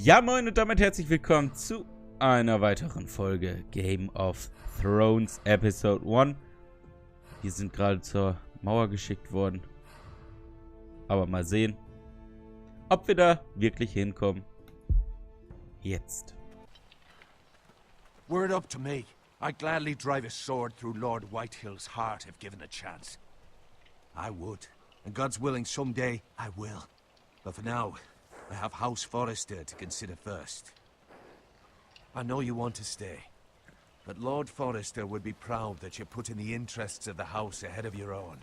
Ja moin und damit herzlich willkommen zu einer weiteren Folge Game of Thrones Episode 1. Wir sind gerade zur Mauer geschickt worden. Aber mal sehen, ob wir da wirklich hinkommen. Jetzt. Word up to me. I'd gladly drive a sword through Lord Whitehill's heart if given a chance. I would. And God's willing someday I will. But for now, I have House Forrester to consider first. I know you want to stay, but Lord Forrester would be proud that you're putting the interests of the house ahead of your own.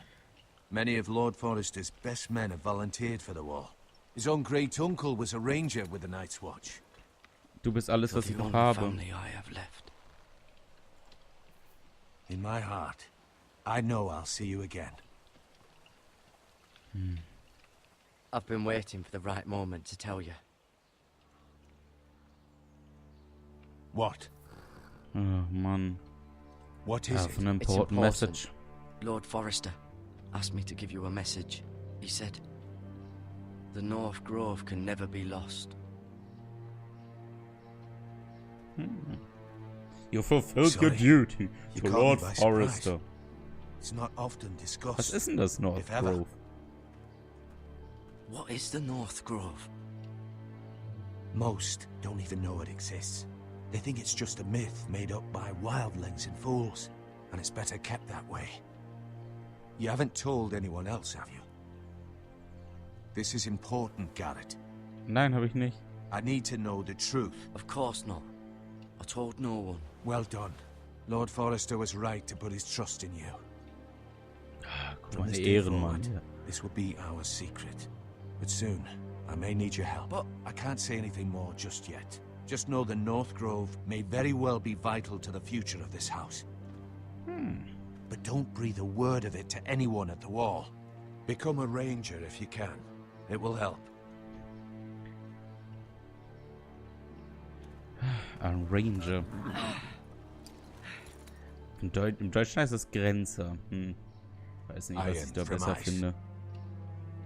Many of Lord Forrester's best men have volunteered for the war. His own great uncle was a ranger with the Night's Watch. Du bist alles, was ich noch habe. In my heart, I know I'll see you again. I've been waiting for the right moment to tell you. What? Oh Mann. What is Have an it? important message. Lord Forrester asked me to give you a message. He said, the North Grove can never be lost. You fulfilled your duty to Lord Forrester. It's not often discussed. Was ist denn das North Grove? What is the North Grove? Most don't even know it exists. They think it's just a myth made up by wildlings and fools, and it's better kept that way. You haven't told anyone else, have you? This is important, Garrett. Nein, habe ich nicht. I need to know the truth. Of course not. I told no one. Well done. Lord Forrester was right to put his trust in you. From this day forward, this will be our secret. But soon, I may need your help. But I can't say anything more just yet. Just know the North Grove may very well be vital to the future of this house. But don't breathe a word of it to anyone at the wall. Become a ranger if you can. It will help. Ein Ranger. Im Deutschen heißt es Grenzer. Weiß nicht, was ich da besser finde.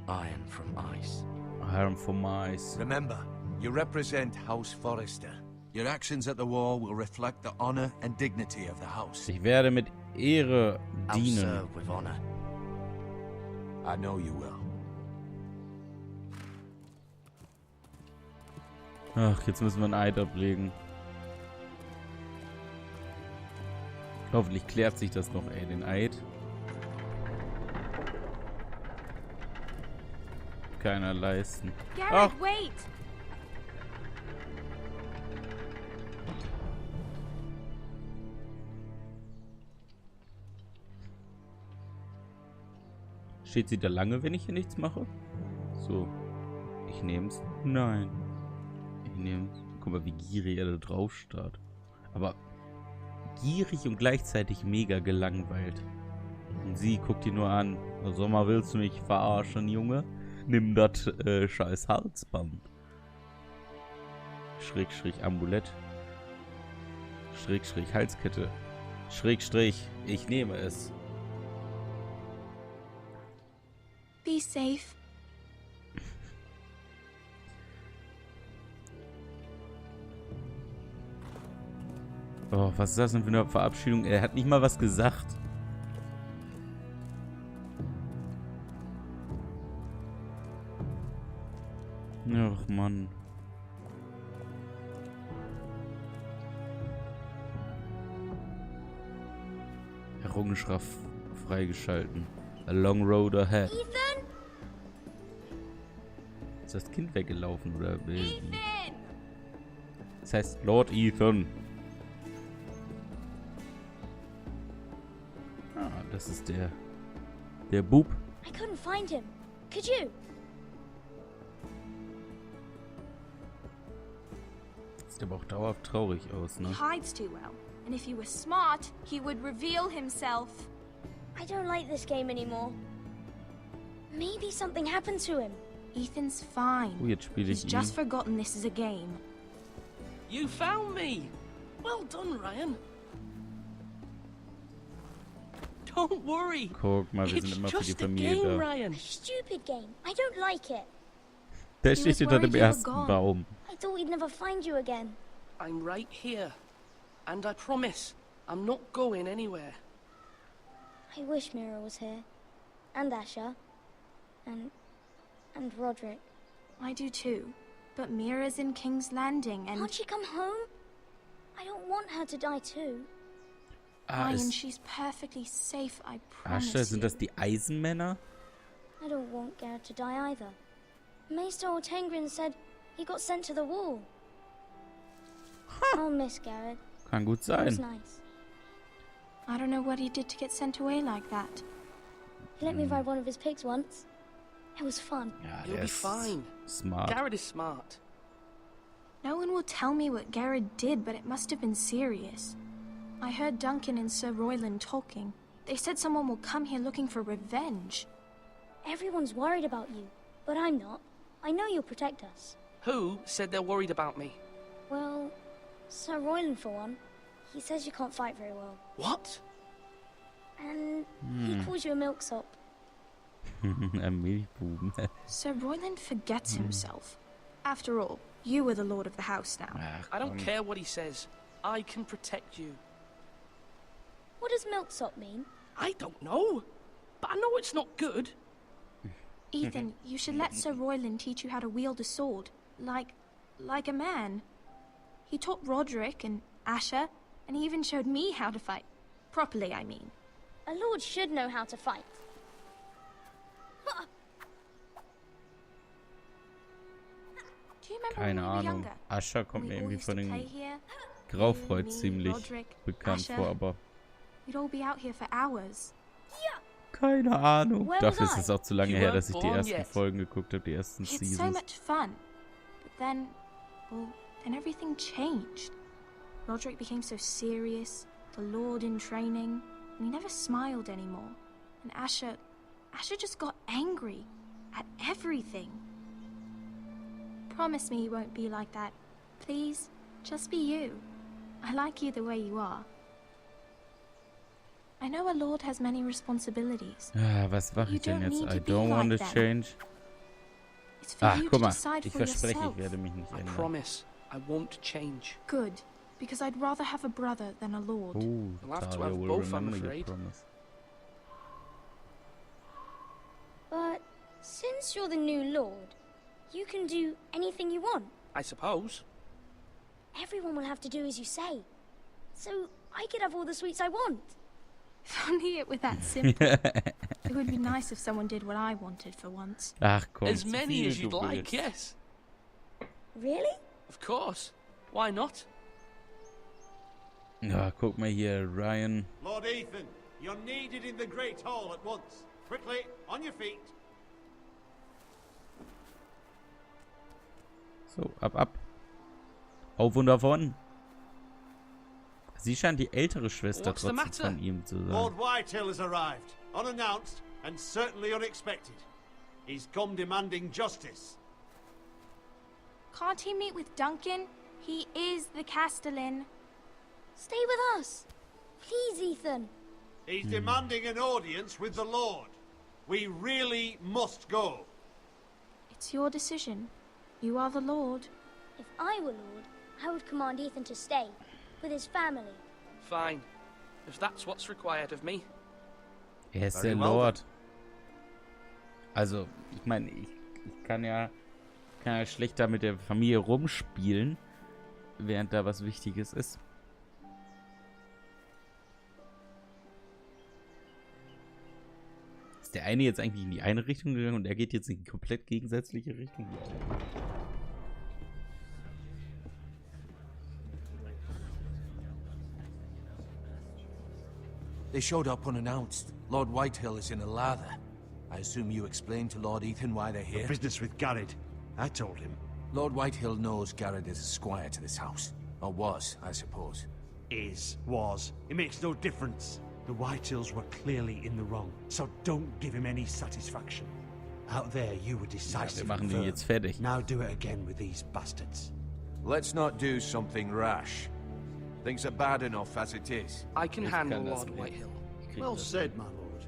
Iron from ice. Iron from ice. Remember, you represent House Forrester. Your actions at the wall will reflect the honor and dignity of the house. Ich werde mit Ehre I'll dienen. serve with honor. I know you will. Ach, jetzt müssen wir ein Eid ablegen. Hoffentlich klärt sich das noch, ey, den Eid. Keiner leisten. Garrett, wait! Steht sie da lange, wenn ich hier nichts mache? So. Ich nehm's. Nein. Ich nehm's. Guck mal, wie gierig er da drauf starrt. Aber gierig und gleichzeitig mega gelangweilt. Und sie guckt ihn nur an. Sommer, willst du mich verarschen, Junge? Nimm das scheiß Halsband. Schrägstrich Amulett. Schrägstrich Halskette. Schrägstrich, ich nehme es. Be safe. Oh, was ist das denn für eine Verabschiedung? Er hat nicht mal was gesagt. Ach, Mann. Errungenschaft freigeschalten. A long road ahead. Ethan? Ist das Kind weggelaufen oder? Ethan! Das heißt Lord Ethan. Ah, das ist der Bub. I couldn't find him. Could you? Sieht aber auch dauerhaft traurig aus, He ne? hides too well. And if he was smart, he would reveal himself. I don't like this game anymore. Maybe something happened to him. Ethan's fine. Oh, jetzt spiele He's ich just ihn. forgotten this is a game. You found me! Well done, Ryan. Don't worry. Guck mal, wir sind It's immer für die just a Familie game, da. Ryan. Stupid game. I don't like it. Der He steht was hinter dem worried you were ersten gone. Baum. I thought we'd never find you again. I'm right here. And I promise, I'm not going anywhere. I wish Mira was here. And Asher. And Roderick. I do too. But Mira's in King's Landing and... Can't she come home? I don't want her to die too. Ryan, she's perfectly safe, I promise Asher, sind you. das die Eisenmänner? I don't want Garrett to die either. Maester Ortengrin said he got sent to the wall. I'll miss Garrett. Kann gut It was sein. nice. I don't know what he did to get sent away like that. He let me ride one of his pigs once. It was fun. Ja, You'll der be ist fine. smart. Garrett is smart. No one will tell me what Garrett did, but it must have been serious. I heard Duncan and Sir Royland talking. They said someone will come here looking for revenge. Everyone's worried about you, but I'm not. I know you'll protect us. Who said they're worried about me? Well, Sir Royland for one. He says you can't fight very well. What? And he calls you a milksop. Ein Milchbuben. Sir Royland forgets himself. After all, you are the lord of the house now. Ach, I don't komm. care what he says. I can protect you. What does milksop mean? I don't know. But I know it's not good. Ethan, you should let Sir Royland teach you how to wield a sword. Like a man. He taught Roderick and Asher, and he even showed me how to fight. Properly, I mean. A lord should know how to fight. Do you remember Keine when we were Ahnung. younger? Asher kommt When mir we all irgendwie used von to den play here? Graufreud Me, ziemlich Roderick, bekannt Asher. vor, aber We'd all be out here for hours. keine Ahnung. Where Dafür was ist es I? auch zu lange You her, weren't dass ich die born ersten yet. Folgen geguckt habe, die ersten It's so Seasons. much fun. But then everything changed. Roderick became so serious, the Lord in training, and he never smiled anymore. And Asher just got angry at everything. Promise me you won't be like that. Please, just be you. I like you the way you are. I know a lord has many responsibilities. Ah, was mache You ich denn don't jetzt? need I to be don't want to like them. change. It's for Ah, you guck to mal. decide Ich for verspreche, yourself. ich werde mich nicht I ändern. promise I won't change. Good, because I'd rather have a brother than a lord. Oh, We'll have to Talia have will both, I'm remember your afraid. promise. But since you're the new lord, you can do anything you want. I suppose. Everyone will have to do as you say. So I could have all the sweets I want. If only it were that simple. It would be nice if someone did what I wanted for once. Ach komm, As zu many viel, as you'd du like, willst. yes. Really? Of course. Why not? Ja, guck mal hier, Ryan. Lord Ethan, you're needed in the Great Hall at once. Quickly, on your feet. So, ab. Auf und davon. Sie scheint die ältere Schwester What's the trotzdem matter? von ihm zu sein. Lord Whitehill has arrived, unannounced and certainly unexpected. He's come demanding justice. Can't he meet with Duncan? He is the Castellan. Stay with us. Please, Ethan. He's demanding an audience with the Lord. We really must go. It's your decision. You are the Lord. If I were lord, I would command Ethan to stay with his family. Fine. If that's what's required of me. Er ist Very der well Lord. Also, ich meine, ich kann ja schlecht da mit der Familie rumspielen, während da was Wichtiges ist. Ist der eine jetzt eigentlich in die eine Richtung gegangen und er geht jetzt in die komplett gegensätzliche Richtung? They showed up unannounced. Lord Whitehill is in a lather. I assume you explained to Lord Ethan why they're here? Business with Garrett. I told him. Lord Whitehill knows Garrett is a squire to this house. Or was, I suppose. Was. It makes no difference. The Whitehills were clearly in the wrong, so don't give him any satisfaction. Out there, you were Wir decisive machen and den firm. jetzt fertig. Now do it again with these bastards. Let's not do something rash. Things are bad enough as it is. I can Ich handle kann das Lord nicht. Whitehill. Ich krieg Well das. said, my lord.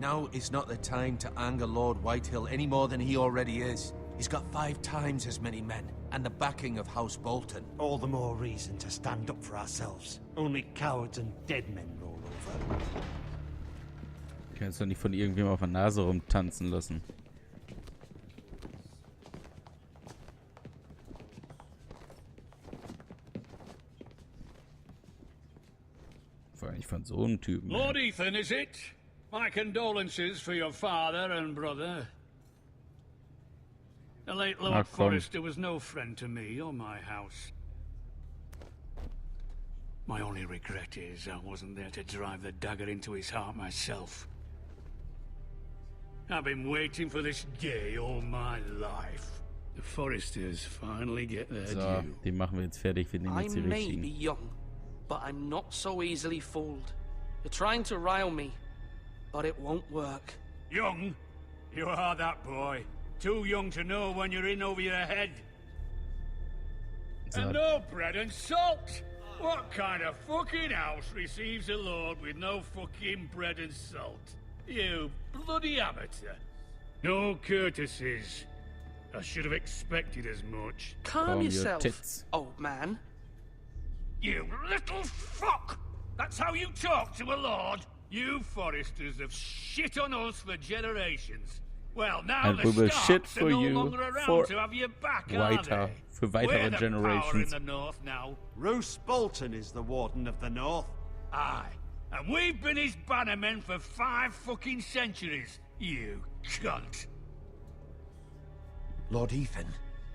Now is not the time to anger Lord Whitehill any more than he already is. He's got 5 times as many men, and the backing of House Bolton. All the more reason to stand up for ourselves. Only cowards and dead men roll over. Ich kann jetzt doch nicht von irgendwem auf der Nase rumtanzen lassen. Vor allem nicht von so einem Typen. Lord Ethan, is it? My condolences for your father and brother. The late Lord Forrester was no friend to me or my house. My only regret is I wasn't there to drive the dagger into his heart myself. I've been waiting for this day all my life. The Forresters finally get their So, due. den machen wir jetzt fertig. Wir nehmen I jetzt die may be richtigen. young, but I'm not so easily fooled. You're trying to rile me, but it won't work. Young? You are that boy. Too young to know when you're in over your head. So, And no bread and salt! What kind of fucking house receives a lord with no fucking bread and salt? You bloody amateur. No courtesies. I should have expected as much. Calm Calm your yourself, tits. old man. You little fuck! That's how you talk to a lord? You Forresters have shit on us for generations. Well, now And the we will Starks shit are for no you longer around for to have you back, are weiter, they? für We're weitere the power in Generations. the north now. Roose Bolton is the Warden of the North. Aye. And we've been his bannermen for 5 fucking centuries, you cunt. Lord Ethan,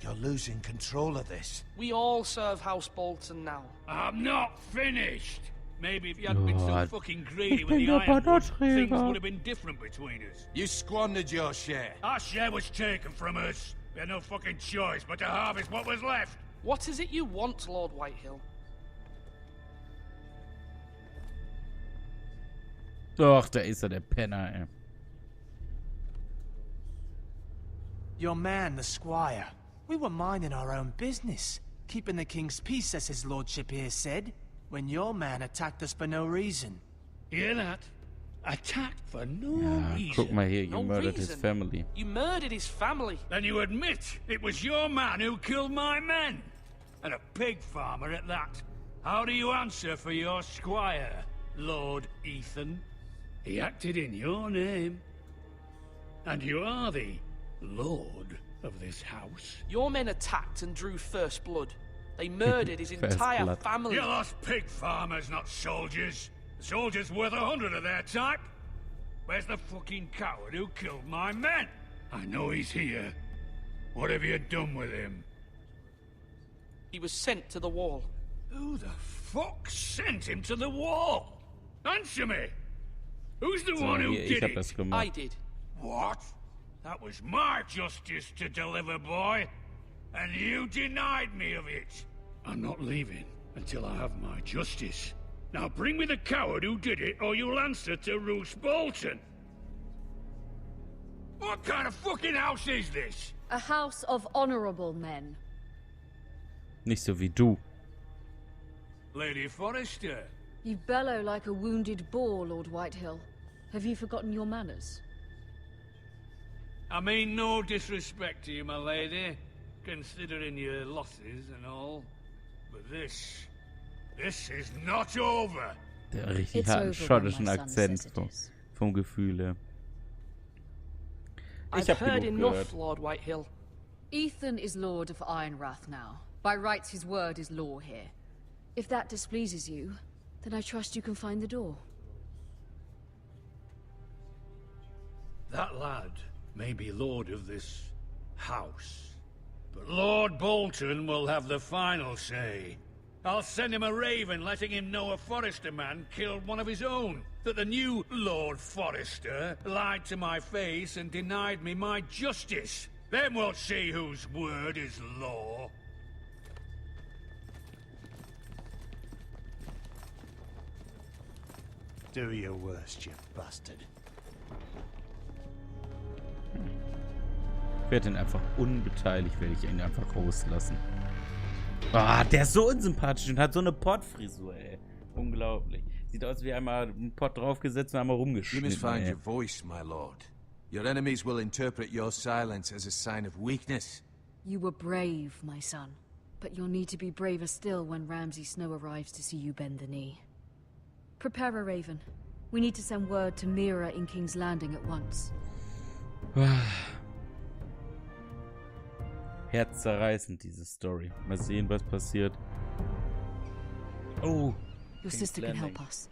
you're losing control of this. We all serve House Bolton now. I'm not finished. Maybe if you hadn't been so God. fucking greedy Ich with bin the der ironwood, things Bannerträger. would have been different between us. You squandered your share. Our share was taken from us. We had no fucking choice but to harvest what was left. What is it you want, Lord Whitehill? Doch, da ist er, der Penner, ey. Your man, the squire. We were minding our own business, keeping the king's peace, as his lordship here said, when your man attacked us for no reason. Hear that? Attacked for no Ja, reason. guck mal hier, you No murdered his reason. family. You murdered his family. Then you admit it was your man who killed my men. And a pig farmer at that. How do you answer for your squire, Lord Ethan? He acted in your name. And you are the lord of this house. Your men attacked and drew first blood. They murdered his First entire blood. family. You lost pig farmers, not soldiers. The soldiers worth 100 of their type. Where's the fucking coward who killed my men? I know he's here. What have you done with him? He was sent to the wall. Who the fuck sent him to the wall? Answer me! Who's the So, one who hier, ich did hab it? das I gemacht. did. What? That was my justice to deliver, boy. And you denied me of it. I'm not leaving until I have my justice. Now bring me the coward who did it, or you'll answer to Roose Bolton. What kind of fucking house is this? A house of honorable men. Nicht so wie du. Lady Forrester. You bellow like a wounded boar, Lord Whitehill. Have you forgotten your manners? I mean no disrespect to you, my lady, considering your losses and all. But this is not over. Der richtig It's harten over when schottischen my son Akzent says it vom, is. vom Gefühl her. I've hab heard genug enough, gehört. Lord Whitehill. Ethan is Lord of Ironrath now. By rights, his word is law here. If that displeases you, then I trust you can find the door. That lad may be lord of this house, but Lord Bolton will have the final say. I'll send him a raven letting him know a Forrester man killed one of his own. That the new Lord Forrester lied to my face and denied me my justice. Then we'll see whose word is law. Do your worst, you bastard. Ich werde ihn einfach unbeteiligt, werde ich ihn einfach rauslassen. Ah, der ist so unsympathisch und hat so eine Pottfrisur, ey. Unglaublich. Sieht aus wie einmal ein Pott draufgesetzt und einmal You rumgeschnitten, must find ey. your voice, my lord. Your enemies will interpret your silence as a sign of weakness. You were brave, my son. But you'll need to be braver still when Ramsay Snow arrives to see you bend the knee. Prepare a raven. We need to send word to Mira in King's Landing at once. Herzzerreißend, diese Story. Mal sehen, was passiert. Oh, Your sister can help us.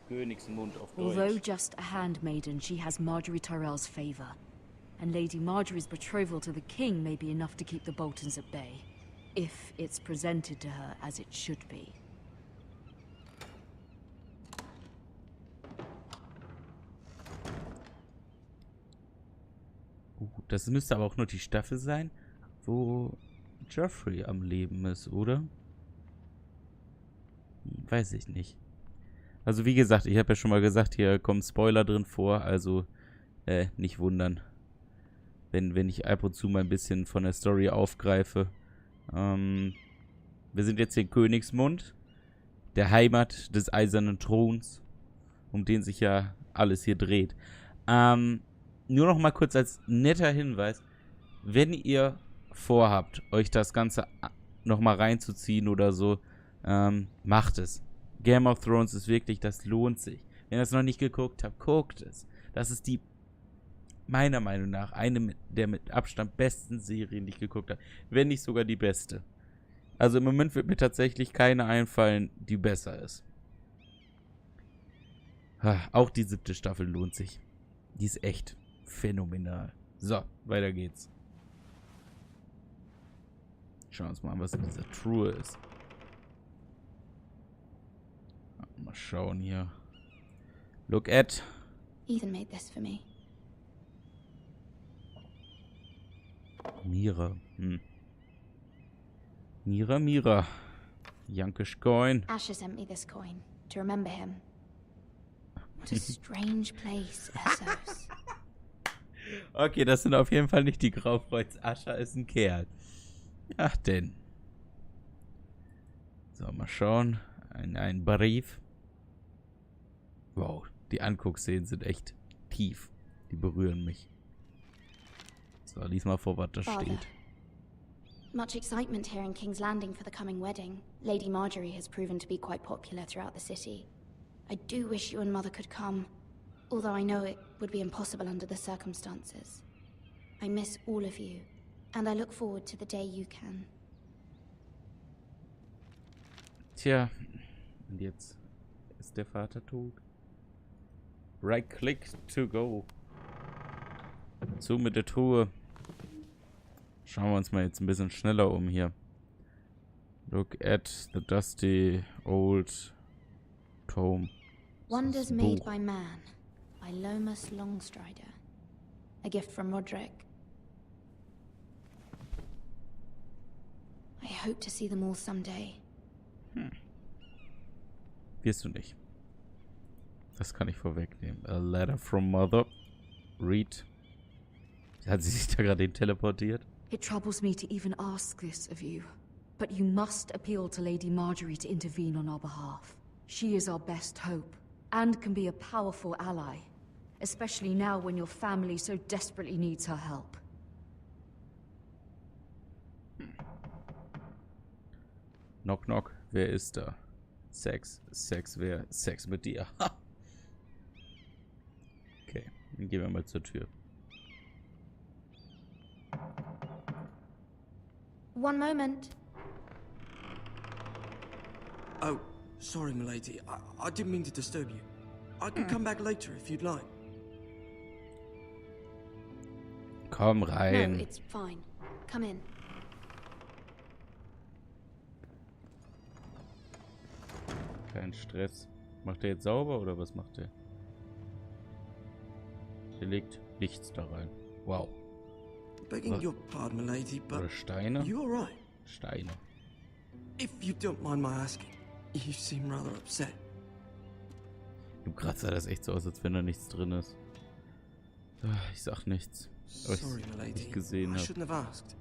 Königsmund auf Although Deutsch. just a handmaiden, she has Marjorie Tyrell's favor. And Lady Marjorie's betrothal to the king may be enough to keep the Boltons at bay. If it's presented to her as it should be. Das müsste aber auch nur die Staffel sein, wo Joffrey am Leben ist, oder? Weiß ich nicht. Also wie gesagt, ich habe ja schon mal gesagt, hier kommen Spoiler drin vor, also nicht wundern, wenn ich ab und zu mal ein bisschen von der Story aufgreife. Wir sind jetzt hier in Königsmund, der Heimat des eisernen Throns, um den sich ja alles hier dreht. Nur noch mal kurz als netter Hinweis, wenn ihr vorhabt, euch das Ganze noch mal reinzuziehen oder so, macht es. Game of Thrones ist wirklich, das lohnt sich. Wenn ihr es noch nicht geguckt habt, guckt es. Das ist die, meiner Meinung nach, eine der mit Abstand besten Serien, die ich geguckt habe. Wenn nicht sogar die beste. Also im Moment wird mir tatsächlich keine einfallen, die besser ist. Auch die 7. Staffel lohnt sich. Die ist echt phänomenal. So, weiter geht's. Schauen wir uns mal an, was in dieser Truhe ist. Mal schauen hier. Look at. Ethan made this for me. Mira. Mira. Yankish coin. Asher sent me this coin to remember him. What a strange place, Essos. Okay, das sind auf jeden Fall nicht die Graufreuz. Asher ist ein Kerl. Ach denn. So, mal schauen. Ein Brief. Wow, die Anguckszenen sind echt tief. Die berühren mich. So, lies mal vor, was da steht. Much excitement here in King's Landing for the coming wedding. Lady Marjorie has proven to be quite popular throughout the city. I do wish you and Mother could come, although I know it would be impossible under the circumstances. I miss all of you, and I look forward to the day you can. Tja, und jetzt ist der Vater tot. Right click to go. Zu mit der Truhe. Schauen wir uns mal jetzt ein bisschen schneller um hier. Look at the dusty old tome. Wonders made by man, by Lomas Longstrider. A gift from Roderick. I hope to see them all someday. Wirst du nicht. Das kann ich vorwegnehmen. A letter from mother. Read. Hat sie sich da gerade teleportiert? It troubles me to even ask this of you, but you must appeal to Lady Marjorie to intervene on our behalf. She is our best hope, and can be a powerful ally, especially now when your family so desperately needs her help. Knock, knock. Wer ist da? Sex. Sex, wer? Sex mit dir. Okay, dann gehen wir mal zur Tür. One moment. Oh, sorry, milady. I didn't mean to disturb you. I can come back later if you'd like. Komm rein. No, it's fine. Come in. Kein Stress. Macht er jetzt sauber oder was macht er? Er legt nichts da rein. Wow. Begging your pardon, milady, but Oder Steine? you all right? Steine. If you don't mind my asking, you seem rather upset. Gerade sah das echt so aus, als wenn da nichts drin ist. Ich sag nichts. Aber Sorry, ich milady. nicht gesehen I habe. shouldn't have asked.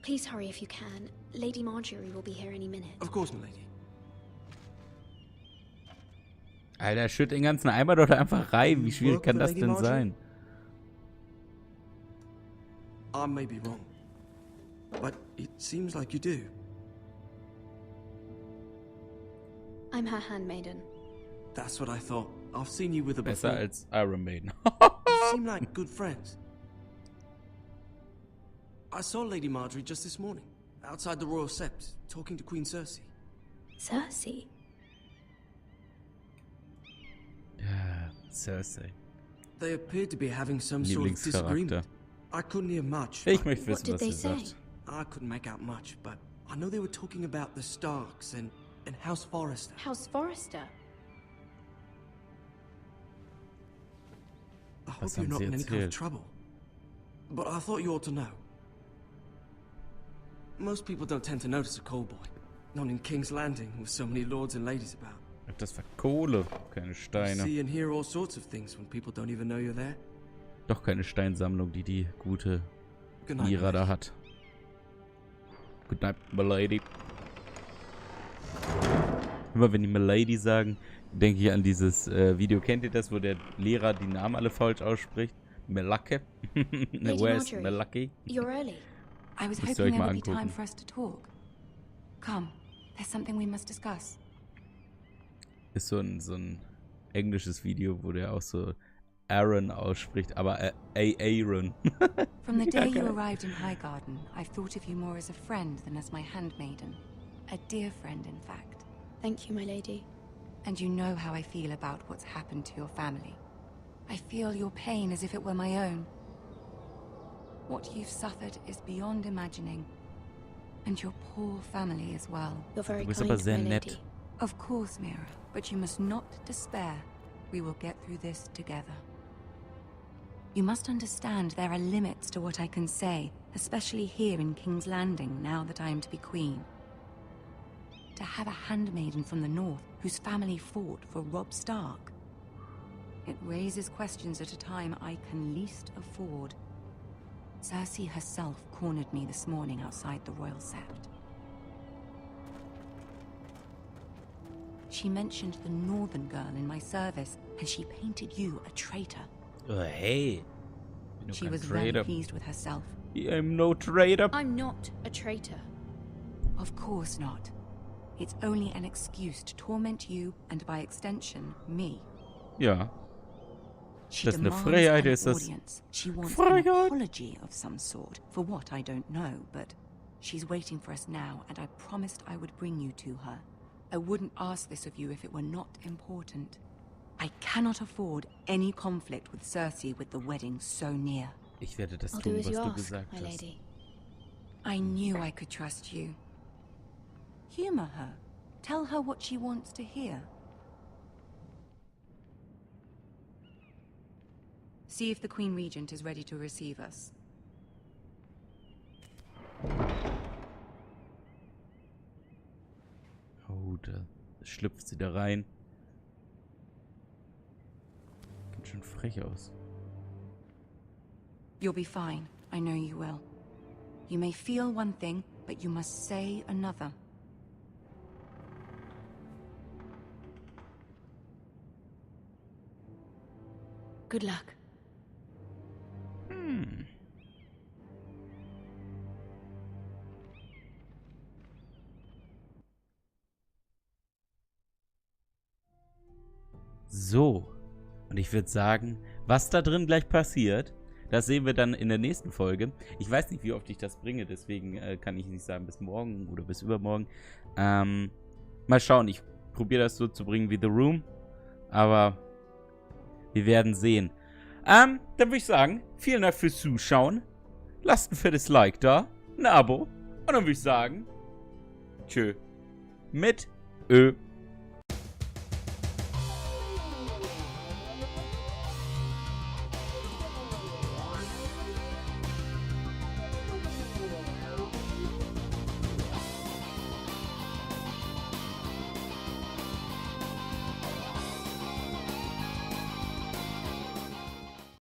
Please hurry if you can. Lady Marjorie will be here any minute. Of course, milady. Alter, schütt den ganzen Eimer doch einfach rein. Wie schwierig kann das denn sein? I may be wrong, but it seems like you do. I'm her handmaiden. That's what I thought. I've seen you with her Besser before. als Iron Maiden. You seem like good friends. I saw Lady Marjorie just this morning, outside the Royal Sept, talking to Queen Cersei. Cersei? Ja, Cersei. They appeared to be having some sort of disagreement. I couldn't hear much. Ich möchte wissen, was sie sagt. I couldn't make out much, but I know they were talking about the Starks and House Forrester. House Forrester? I hope you're not in any kind of trouble. But I thought you ought to know. Most people don't tend to notice a call boy. Not in King's Landing with so many lords and ladies about. Das war Kohle, keine Steine. You see and hear all sorts of things when people don't even know you're there. Doch keine Steinsammlung, die gute Mira da hat. Good night, Milady. Immer wenn die Milady sagen, denke ich an dieses Video. Kennt ihr das, wo der Lehrer die Namen alle falsch ausspricht? Melake. Where's Melake? You're early. I was hoping there would be time for us to talk. Come, there's something we must discuss. Ist so ein englisches Video, wo der auch so Aaron ausspricht, aber Aaron. From the day you arrived in Highgarden, I've thought of you more as a friend than as my handmaiden. A dear friend, in fact. Thank you, my lady. And you know how I feel about what's happened to your family. I feel your pain as if it were my own. What you've suffered is beyond imagining. And your poor family as well. You're very Du bist kind, aber sehr my nett. lady. Of course, Mira, but you must not despair. We will get through this together. You must understand there are limits to what I can say, especially here in King's Landing, now that I am to be queen. To have a handmaiden from the north whose family fought for Robb Stark. It raises questions at a time I can least afford. Cersei herself cornered me this morning outside the Royal Sept. She mentioned the northern girl in my service, and she painted you a traitor. Oh, hey. She was very pleased with herself. I'm no traitor. I'm not a traitor. Of course not. It's only an excuse to torment you, and by extension, me. Ja. She Das ist eine demands Freiheit, an ist das. audience. She wants Freiheit. an apology of some sort, for what I don't know, but she's waiting for us now, and I promised I would bring you to her. I wouldn't ask this of you if it were not important. I cannot afford any conflict with Cersei with the wedding so near. Ich werde das I'll do tun, as was you du ask, gesagt my hast. lady. I knew I could trust you. Humor her. Tell her what she wants to hear. See if the Queen Regent is ready to receive us. Oh, da schlüpft sie da rein. Ganz schön frech aus. You'll be fine. I know you will. You may feel one thing, but you must say another. Good luck. So. Und ich würde sagen, was da drin gleich passiert, das sehen wir dann in der nächsten Folge. Ich weiß nicht, wie oft ich das bringe, deswegen kann ich nicht sagen, bis morgen oder bis übermorgen. Mal schauen, ich probiere das so zu bringen wie The Room. Aber wir werden sehen. Dann würde ich sagen, vielen Dank fürs Zuschauen. Lasst ein fettes Like da, ein Abo. Und dann würde ich sagen, tschö. Mit Ö.